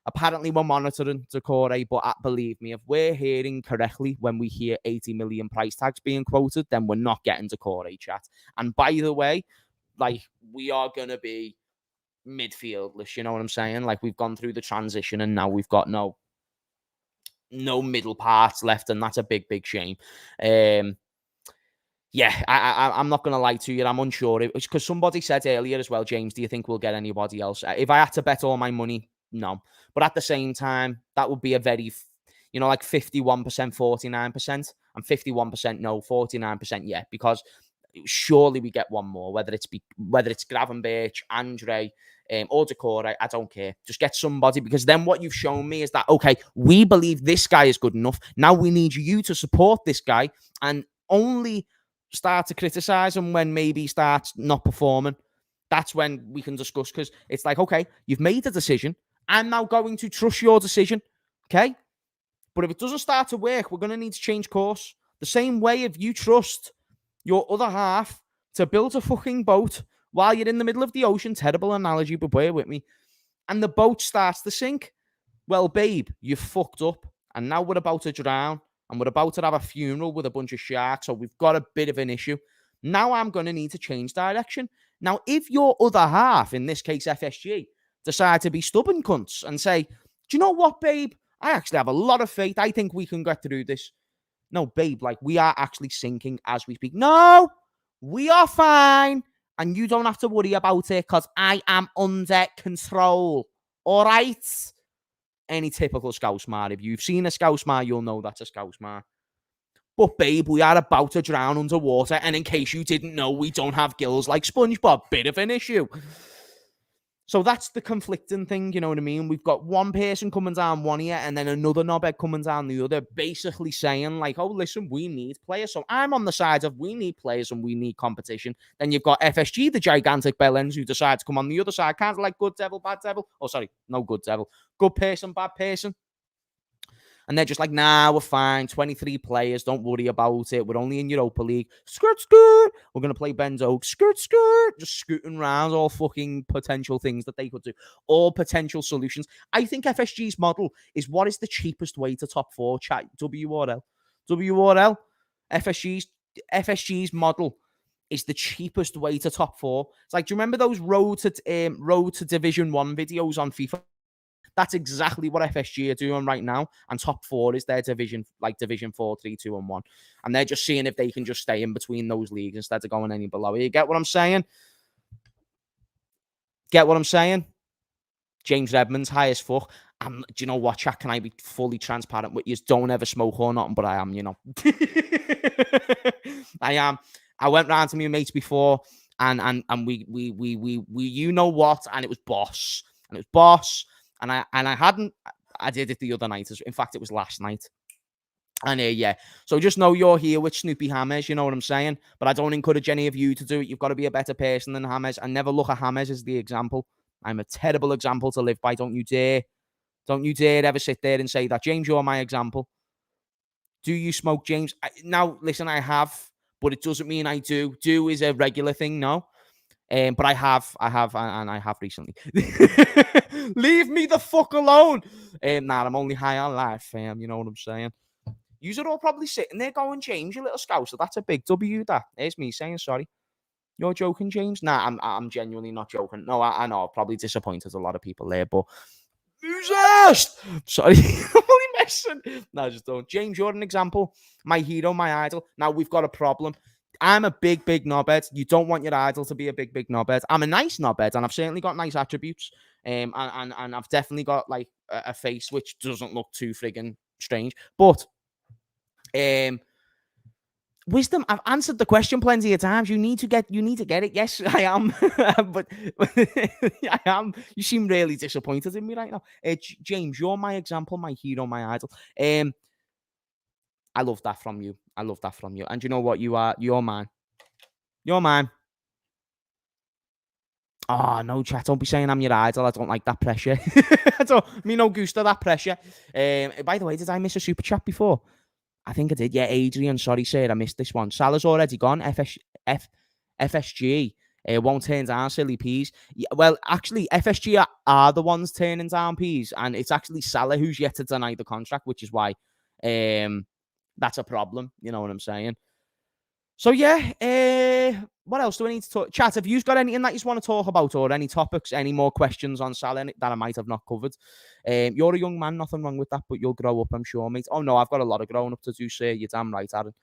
Speaker 2: apparently we're monitoring Decore, but believe me, if we're hearing correctly when we hear 80 million price tags being quoted, then we're not getting Decore, chat. And by the way, like, we are going to be midfieldless, you know what I'm saying? Like, we've gone through the transition and now we've got no middle parts left, and that's a big, big shame. Yeah, I'm not going to lie to you. I'm unsure. It's because somebody said earlier as well, James, do you think we'll get anybody else? If I had to bet all my money, no. But at the same time, that would be a very, like 51%, 49%. And 51% no, 49% yeah. Because surely we get one more, whether it's Gravenberch, Andre, or Decore, I don't care. Just get somebody, because then what you've shown me is that, okay, we believe this guy is good enough. Now we need you to support this guy and only start to criticize him when maybe he starts not performing. That's when we can discuss, because it's like, okay, you've made a decision. I'm now going to trust your decision, okay? But if it doesn't start to work, we're going to need to change course. The same way if you trust your other half to build a fucking boat while you're in the middle of the ocean, terrible analogy, but bear with me, and the boat starts to sink, well, babe, you fucked up, and now we're about to drown, and we're about to have a funeral with a bunch of sharks, so we've got a bit of an issue. Now I'm going to need to change direction. Now, if your other half, in this case FSG, decide to be stubborn cunts and say, do you know what, babe? I actually have a lot of faith. I think we can get through this. No, babe, like, we are actually sinking as we speak. No, we are fine, and you don't have to worry about it because I am under control. All right? Any typical Scousmar. If you've seen a Scousmar, you'll know that's a Scousmar. But, babe, we are about to drown underwater, and in case you didn't know, we don't have gills like SpongeBob. Bit of an issue. So that's the conflicting thing, you know what I mean? We've got one person coming down one ear and then another knobhead coming down the other, basically saying, like, oh, listen, we need players. So I'm on the side of we need players and we need competition. Then you've got FSG, the gigantic bellends, who decide to come on the other side, kind of like good devil, bad devil. Oh, sorry, no good devil. Good person, bad person. And they're just like, nah, we're fine. 23 players. Don't worry about it. We're only in Europa League. Skirt, skirt. We're going to play Ben's Oak. Skirt, skirt. Just scooting around, all fucking potential things that they could do. All potential solutions. I think FSG's model is what is the cheapest way to top four. Chat WRL. WRL. FSG's model is the cheapest way to top four. It's like, do you remember those road to Division 1 videos on FIFA? That's exactly what FSG are doing right now. And top four is their division, like Division 4, 3, 2, and 1. And they're just seeing if they can just stay in between those leagues instead of going any below. You get what I'm saying? Get what I'm saying? James Redmond's high as fuck. Do you know what, chat? Can I be fully transparent with you? Don't ever smoke or nothing, but I am, you know. I am. I went round to my mates before, and we you know what, and it was boss. And it was boss. And I did it the other night. In fact, it was last night. And yeah. So just know you're here with Snoopy Hamez, you know what I'm saying? But I don't encourage any of you to do it. You've got to be a better person than Hamez. And never look at Hamez as the example. I'm a terrible example to live by. Don't you dare. Don't you dare ever sit there and say that. James, you're my example. Do you smoke, James? Now, listen, I have, but it doesn't mean I do. Do is a regular thing, no? But I have recently. Leave me the fuck alone. Nah, I'm only high on life, fam. You know what I'm saying? You're all probably sitting there going, James, you little scouser. That's a big W, that. There's me saying sorry. You're joking, James? Nah, I'm genuinely not joking. No, I know. I've probably disappointed a lot of people there, but who's asked? Sorry, I'm only messing. No, just don't. James, you're an example. My hero, my idol. Now, we've got a problem. I'm a big knobhead. You don't want your idol to be a big knobhead. I'm a nice knobhead, and I've certainly got nice attributes. And I've definitely got like a face which doesn't look too friggin' strange. But wisdom, I've answered the question plenty of times. You need to get it. Yes, I am. but I am. You seem really disappointed in me right now. James, you're my example, my hero, my idol. I love that from you. And you know what? You're mine. You're mine. Oh, no, chat. Don't be saying I'm your idol. I don't like that pressure. I don't, me no gusto that pressure. By the way, did I miss a super chat before? I think I did. Yeah, Adrian. Sorry, sir. I missed this one. Salah's already gone. FSG won't turn down silly peas. Yeah, well, actually, FSG are the ones turning down peas. And it's actually Salah who's yet to deny the contract, which is why that's a problem. You know what I'm saying? So, yeah, what else do I need to talk? Chat, have you got anything that you want to talk about or any topics, any more questions on Salah that I might have not covered? You're a young man, nothing wrong with that, but you'll grow up, I'm sure, mate. Oh, no, I've got a lot of growing up to do, sir. You're damn right, Aaron.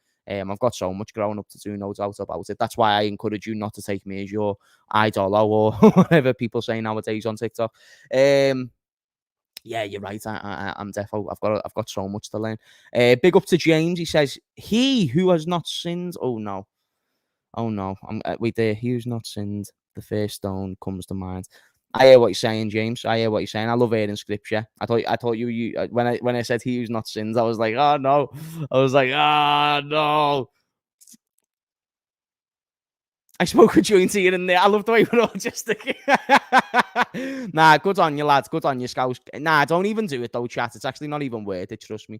Speaker 2: I've got so much growing up to do, no doubt about it. That's why I encourage you not to take me as your idol or whatever people say nowadays on TikTok. Yeah, you're right. I'm defo. I've got so much to learn. Big up to James. He says, "He who has not sinned." Oh no. Wait there. He who's not sinned, the first stone comes to mind. I hear what you're saying, James. I hear what you're saying. I love hearing scripture. I thought you when I said he who's not sinned, I was like, oh no. I was like, ah no. I smoke a joint here and there. I love the way we're all just Nah, good on you, lads. Good on you, Scouts. Nah, don't even do it, though, chat. It's actually not even worth it, trust me.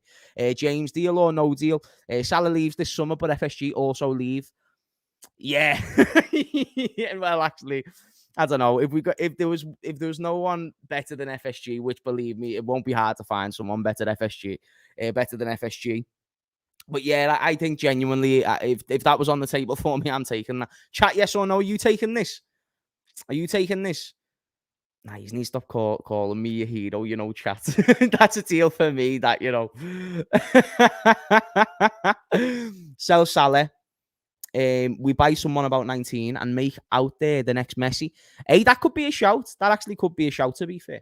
Speaker 2: James, deal or no deal? Salah leaves this summer, but FSG also leave. Yeah. Yeah, well, actually, I don't know. If there was no one better than FSG, which, believe me, it won't be hard to find someone better than FSG. But yeah, I think genuinely, if that was on the table for me, I'm taking that. Chat, yes or no? Are you taking this? Are you taking this? Nah, you need to stop calling me a hero, you know, chat. That's a deal for me, that, you know. Sell Salah. We buy someone about 19 and make out there the next Messi. Hey, that could be a shout. That actually could be a shout, to be fair.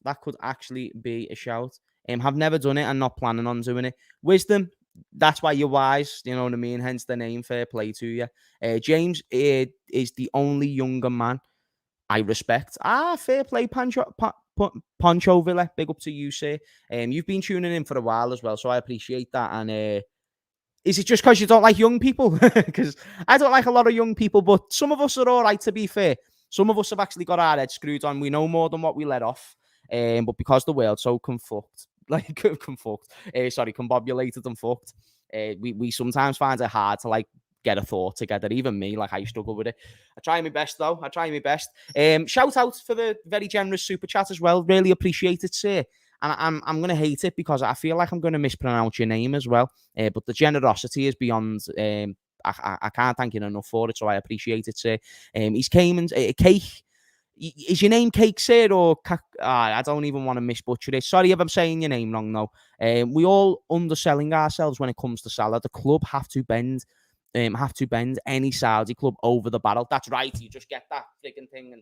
Speaker 2: That could actually be a shout. Have never done it and not planning on doing it. Wisdom. That's why you're wise, you know what I mean? Hence the name, fair play to you. James is the only younger man I respect. Fair play, Poncho Villa. Big up to you, sir. You've been tuning in for a while as well, so I appreciate that. And is it just because you don't like young people? Because I don't like a lot of young people, but some of us are all right, to be fair. Some of us have actually got our heads screwed on. We know more than what we let off. But because the world's so confucked, like combobulated and fucked. We sometimes find it hard to like get a thought together. Even me, like I struggle with it. I try my best though. I try my best. Shout out for the very generous super chat as well. Really appreciate it, sir. And I'm gonna hate it because I feel like I'm gonna mispronounce your name as well. But the generosity is beyond. I can't thank you enough for it, so I appreciate it, sir. He's Cayman's Cake. Is your name Cake, sir, or I don't even want to misbutcher it. Sorry if I'm saying your name wrong, though. We all underselling ourselves when it comes to Salah. The club have to bend any Saudi club over the barrel. That's right. You just get that freaking thing and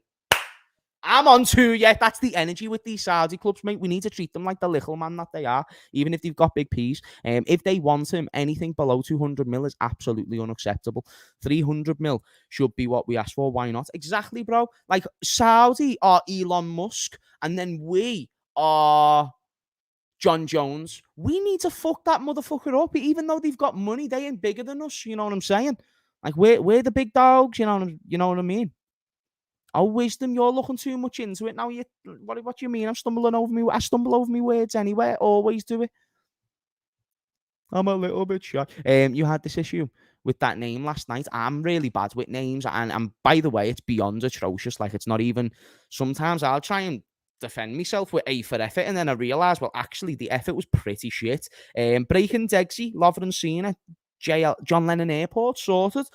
Speaker 2: I'm on to yeah. That's the energy with these Saudi clubs, mate. We need to treat them like the little man that they are, even if they've got big P's. If they want him, anything below 200 mil is absolutely unacceptable. 300 mil should be what we ask for. Why not? Exactly, bro. Like Saudi are Elon Musk, and then we are John Jones. We need to fuck that motherfucker up. Even though they've got money, they ain't bigger than us. You know what I'm saying? Like we're the big dogs. You know what I mean? Oh, wisdom, you're looking too much into it now. What do you mean? I stumble over me words anyway. Always do it. I'm a little bit shy. You had this issue with that name last night. I'm really bad with names, and by the way, it's beyond atrocious. Like it's not even. Sometimes I'll try and defend myself with A for effort, and then I realise, well, actually, the effort was pretty shit. Breaking Degsy, Lovren Cena, John Lennon Airport sorted.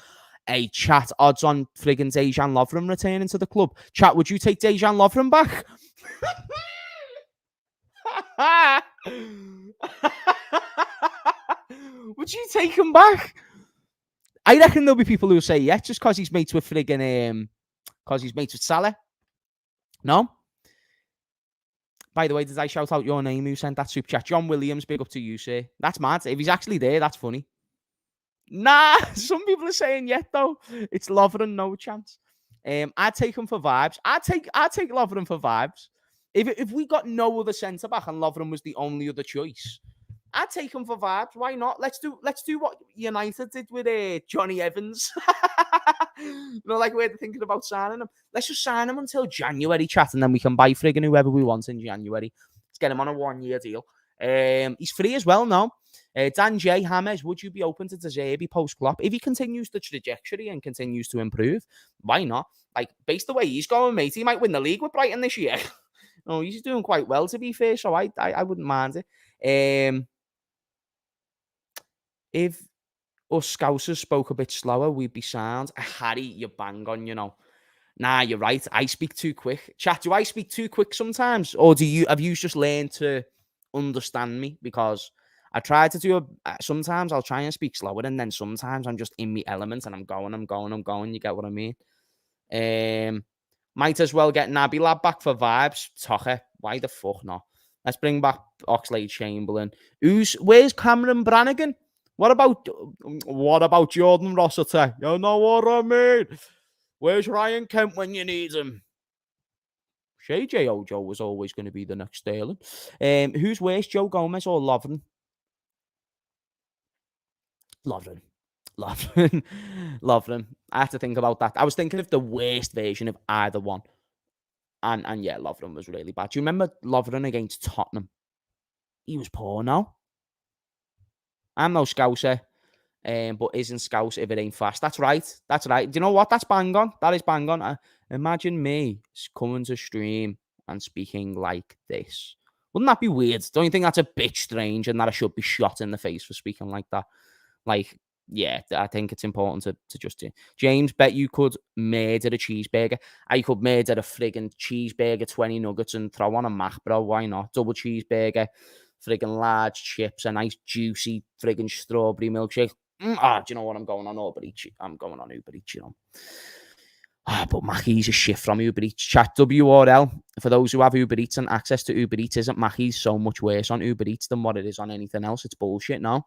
Speaker 2: A chat odds on friggin' Dejan Lovren returning to the club. Chat, would you take Dejan Lovren back? Would you take him back? I reckon there'll be people who say yes, just because he's mates with friggin' because he's mates with Salah. No? By the way, did I shout out your name who sent that super chat? John Williams, big up to you, sir. That's mad. If he's actually there, that's funny. Nah, some people are saying yet though. It's Lovren, no chance. I'd take him for vibes. I'd take Lovren for vibes. If we got no other centre back and Lovren was the only other choice, I'd take him for vibes. Why not? Let's do what United did with Johnny Evans. Like we're thinking about signing him. Let's just sign him until January, chat, and then we can buy friggin' whoever we want in January. Let's get him on a 1-year deal. He's free as well now. Dan J. Hamez, would you be open to De Zerbi post-Klopp? If he continues the trajectory and continues to improve, why not? Like, based the way he's going, mate, he might win the league with Brighton this year. No, he's doing quite well, to be fair, so I wouldn't mind it. If us Scousers spoke a bit slower, we'd be sound. Harry, you bang on, Nah, you're right. I speak too quick. Chat, do I speak too quick sometimes? Or have you just learned to understand me? Because I try to sometimes I'll try and speak slower, and then sometimes I'm just in my element and I'm going. You get what I mean? Might as well get Naby Lab back for vibes. Toche, why the fuck not? Let's bring back Oxlade-Chamberlain. Where's Cameron Brannigan? What about Jordan Rossiter? You know what I mean? Where's Ryan Kent when you need him? Shay J. Ojo was always going to be the next Sterling. Who's worse, Joe Gomez or Lovren? Lovren. I have to think about that. I was thinking of the worst version of either one. And yeah, Lovren was really bad. Do you remember Lovren against Tottenham? He was poor now. I'm no Scouser. But isn't Scouse if it ain't fast. That's right. Do you know what? That's bang on. That is bang on. Imagine me coming to stream and speaking like this. Wouldn't that be weird? Don't you think that's a bit strange and that I should be shot in the face for speaking like that? Like, yeah, I think it's important to just do. James, bet you could murder a cheeseburger. I could murder a friggin' cheeseburger, 20 nuggets and throw on a mac, bro. Why not? Double cheeseburger, friggin' large chips, a nice juicy friggin' strawberry milkshake. Do you know what? I'm going on Uber Eats. But Mackey's a shift from Uber Eats. Chat WRL. For those who have Uber Eats and access to Uber Eats, isn't Mackey's so much worse on Uber Eats than what it is on anything else? It's bullshit now.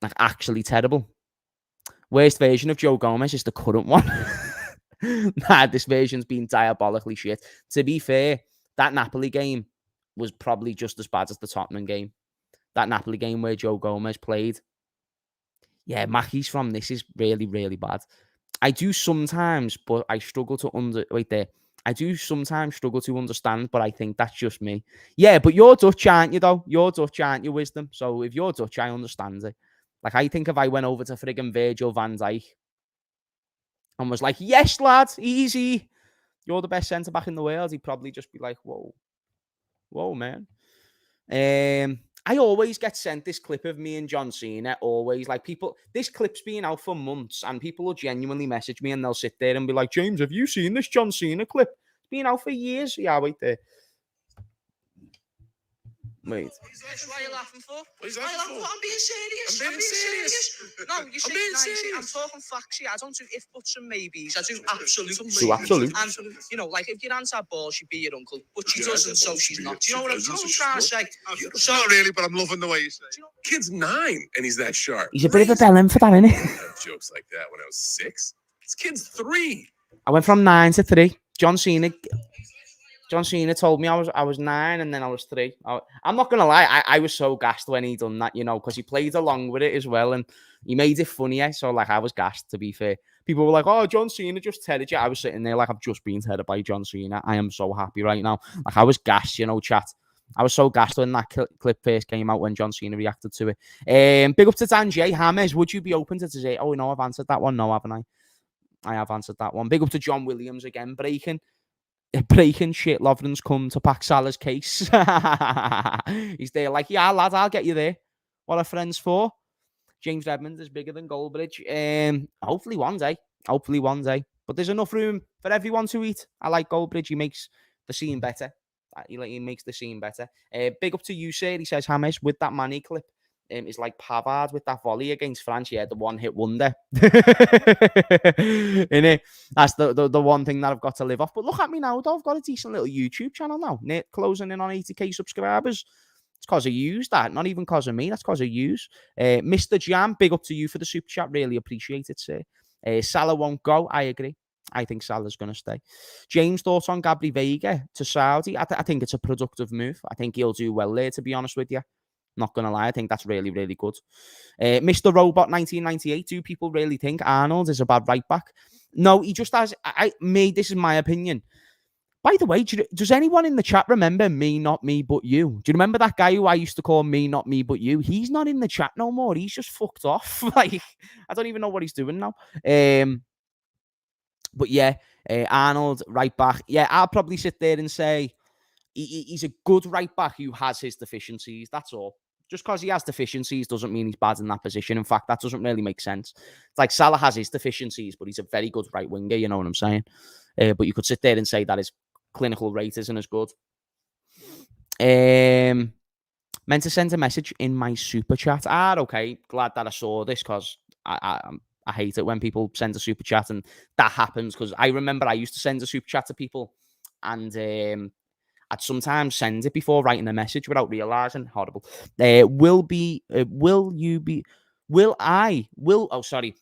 Speaker 2: Like, actually terrible. Worst version of Joe Gomez is the current one. Nah, this version's been diabolically shit. To be fair, that Napoli game was probably just as bad as the Tottenham game. That Napoli game where Joe Gomez played. Yeah, Mackey's from this is really, really bad. I do sometimes, but I struggle to I do sometimes struggle to understand, but I think that's just me. Yeah, but you're Dutch, aren't you, though? You're Dutch, aren't you, Wisdom? So if you're Dutch, I understand it. Like, I think if I went over to friggin' Virgil van Dijk and was like, yes, lad, easy. You're the best centre-back in the world. He'd probably just be like, whoa, man. I always get sent this clip of me and John Cena. Always, like, people. This clip's been out for months, and people will genuinely message me, and they'll sit there and be like, "James, have you seen this John Cena clip? It's been out for years." Yeah, wait there. Wait.
Speaker 1: What are you laughing for? What are you laughing for? I'm being serious. I'm being serious. No, you see, I'm talking facts here. I don't do if, buts, and maybes. I do absolute.
Speaker 2: Do absolute.
Speaker 1: And, you know, like, if your aunt had balls, she'd be your uncle. But she doesn't, so she's not. Do you know what I'm trying to say?
Speaker 3: So, not really, but I'm loving the way you say it. Kid's 9, and he's that sharp.
Speaker 2: He's a bit of a bellend for that, isn't he?
Speaker 3: I had jokes like that when I was 6. This kid's 3.
Speaker 2: I went from 9 to 3. John Cena told me I was 9 and then I was 3. I'm not gonna lie, I was so gassed when he done that, you know, because he played along with it as well and he made it funnier. So like I was gassed, to be fair. People were like, "Oh, John Cena just tedded you." I was sitting there like I've just been tedded by John Cena. I am so happy right now. Like I was gassed, you know, chat. I was so gassed when that clip first came out when John Cena reacted to it. Big up to Dan J. Hamez. Would you be open to today? Oh no, I've answered that one. No, haven't I? I have answered that one. Big up to John Williams again. Breaking shit. Lovren's come to pack Salah's case. He's there like, yeah, lad, I'll get you there. What are friends for? James Redmond is bigger than Goldbridge. Hopefully one day. But there's enough room for everyone to eat. I like Goldbridge. He makes the scene better. He makes the scene better. Big up to you, sir. He says, Hamez, with that Manny clip. Is like Pavard with that volley against France. Yeah, the one-hit wonder. Innit? That's the one thing that I've got to live off. But look at me now, though. I've got a decent little YouTube channel now. Closing in on 80k subscribers. It's because of yous, that. Not even because of me. That's because of yous. Mr. Jam, big up to you for the super chat. Really appreciate it, sir. Salah won't go. I agree. I think Salah's going to stay. James, thoughts on Gabri Veiga to Saudi? I think it's a productive move. I think he'll do well there, to be honest with you. Not gonna lie, I think that's really, really good. Mr. Robot 1998. Do people really think Arnold is a bad right back? No, he just has. This is my opinion. By the way, does anyone in the chat remember Me Not Me But You? Do you remember that guy who I used to call Me Not Me But You? He's not in the chat no more. He's just fucked off. Like, I don't even know what he's doing now. But yeah, Arnold right back. Yeah, I'll probably sit there and say he's a good right back who has his deficiencies. That's all. Just because he has deficiencies doesn't mean he's bad in that position. In fact, that doesn't really make sense. It's like Salah has his deficiencies, but he's a very good right winger. You know what I'm saying? But you could sit there and say that his clinical rate isn't as good. Meant to send a message in my super chat. Okay. Glad that I saw this because I hate it when people send a super chat and that happens because I remember I used to send a super chat to people and I'd sometimes send it before writing a message without realizing. Horrible. Oh, sorry.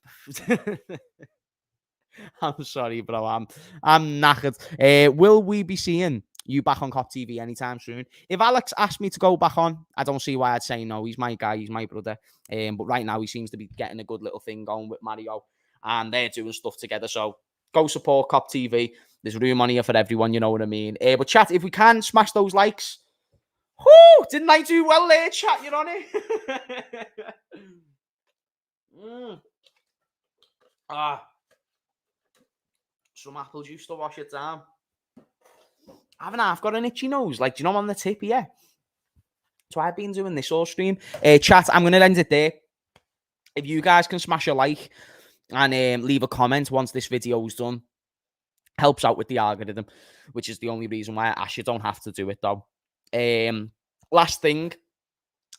Speaker 2: I'm sorry, bro. I'm knackered. Will we be seeing you back on Cop TV anytime soon? If Alex asked me to go back on, I don't see why I'd say no. He's my guy. He's my brother. But right now he seems to be getting a good little thing going with Mario and they're doing stuff together. So go support Cop TV. There's room on here for everyone, you know what I mean? But chat, if we can, smash those likes. Whoo! Didn't I do well there, chat? You're on it. Some apple juice to wash it down. I haven't half got an itchy nose. Like, do you know I'm on the tip here? So I've been doing this all stream. Chat, I'm going to end it there. If you guys can smash a like and leave a comment once this video is done. Helps out with the algorithm, which is the only reason why I ask you. Don't have to do it though. Last thing,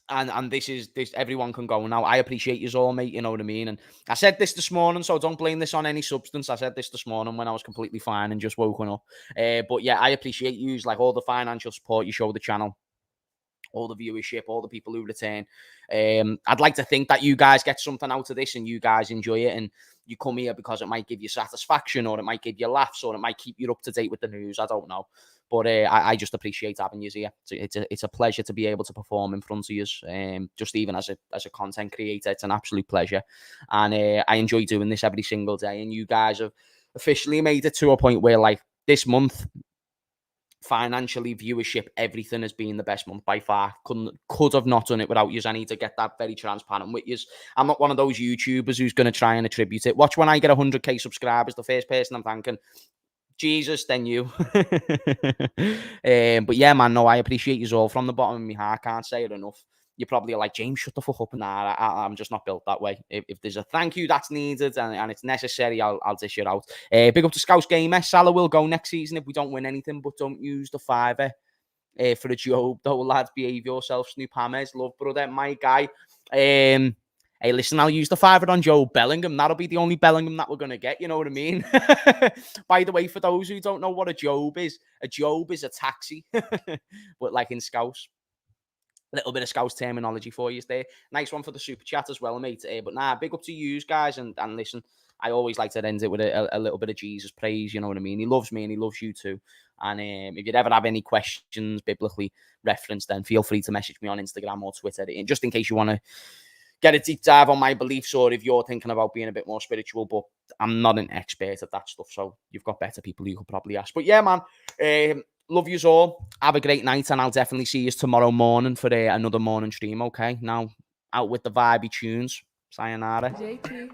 Speaker 2: and this everyone can go now. I appreciate you all, mate. You know what I mean. And I said this morning, so don't blame this on any substance. I said this morning when I was completely fine and just woken up. But yeah, I appreciate you, like all the financial support you show the channel, all the viewership, all the people who return. I'd like to think that you guys get something out of this and you guys enjoy it and you come here because it might give you satisfaction or it might give you laughs or it might keep you up to date with the news. I don't know. But I just appreciate having you here. It's a pleasure to be able to perform in front of you. Just even as a content creator, it's an absolute pleasure. And I enjoy doing this every single day. And you guys have officially made it to a point where like this month, financially, viewership, everything has been the best month by far. Could have not done it without you. I need to get that very transparent with you. I'm not one of those YouTubers who's going to try and attribute it. Watch when I get 100k subscribers, the first person I'm thanking, Jesus, then you. But yeah, man, no, I appreciate you all from the bottom of my heart. Can't say it enough. You're probably like, James, shut the fuck up. Nah, I'm just not built that way. If there's a thank you that's needed and it's necessary, I'll dish it out. Big up to Scouse Gamer. Salah will go next season if we don't win anything, but don't use the fiver for a job. Though, lads, behave yourself. Snoop Hamez, love, brother, my guy. Hey, listen, I'll use the fiver on Joe Bellingham. That'll be the only Bellingham that we're going to get, you know what I mean? By the way, for those who don't know what a job is a taxi, but like in Scouse. A little bit of Scouse terminology for you there. Nice one for the super chat as well, mate. But nah, big up to you guys. And listen, I always like to end it with a little bit of Jesus praise, you know what I mean? He loves me and he loves you too. And if you'd ever have any questions biblically referenced, then feel free to message me on Instagram or Twitter. And just in case you want to get a deep dive on my beliefs, or if you're thinking about being a bit more spiritual, but I'm not an expert at that stuff, so you've got better people you could probably ask. But yeah, man, love yous all. Have a great night, and I'll definitely see you tomorrow morning for another morning stream, okay? Now, out with the vibey tunes. Sayonara. JP.